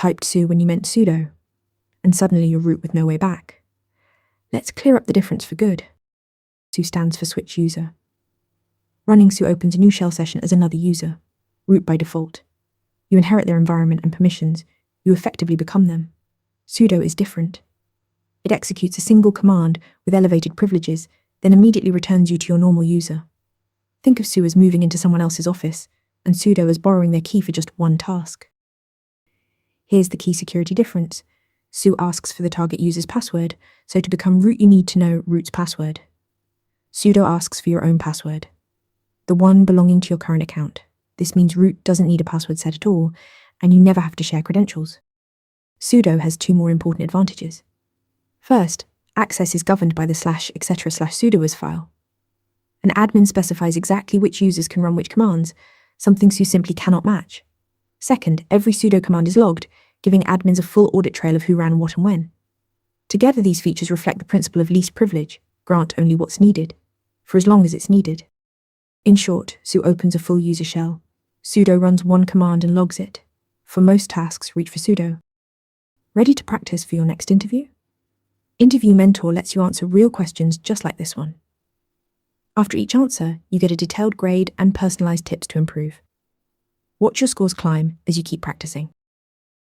typed su when you meant sudo, and suddenly you're root with no way back. Let's clear up the difference for good. Su stands for switch user. Running su opens a new shell session as another user, root by default. You inherit their environment and permissions, you effectively become them. Sudo is different. It executes a single command with elevated privileges, then immediately returns you to your normal user. Think of su as moving into someone else's office, and sudo as borrowing their key for just one task. Here's the key security difference. Su asks for the target user's password, so to become root you need to know root's password. Sudo asks for your own password, the one belonging to your current account. This means root doesn't need a password set at all, and you never have to share credentials. Sudo has two more important advantages. First, access is governed by the /etc/sudoers file. An admin specifies exactly which users can run which commands, something su simply cannot match. Second, every sudo command is logged, giving admins a full audit trail of who ran what and when. Together, these features reflect the principle of least privilege, grant only what's needed, for as long as it's needed. In short, su opens a full user shell. Sudo runs one command and logs it. For most tasks, reach for sudo. Ready to practice for your next interview? Interview Mentor lets you answer real questions just like this one. After each answer, you get a detailed grade and personalized tips to improve. Watch your scores climb as you keep practicing.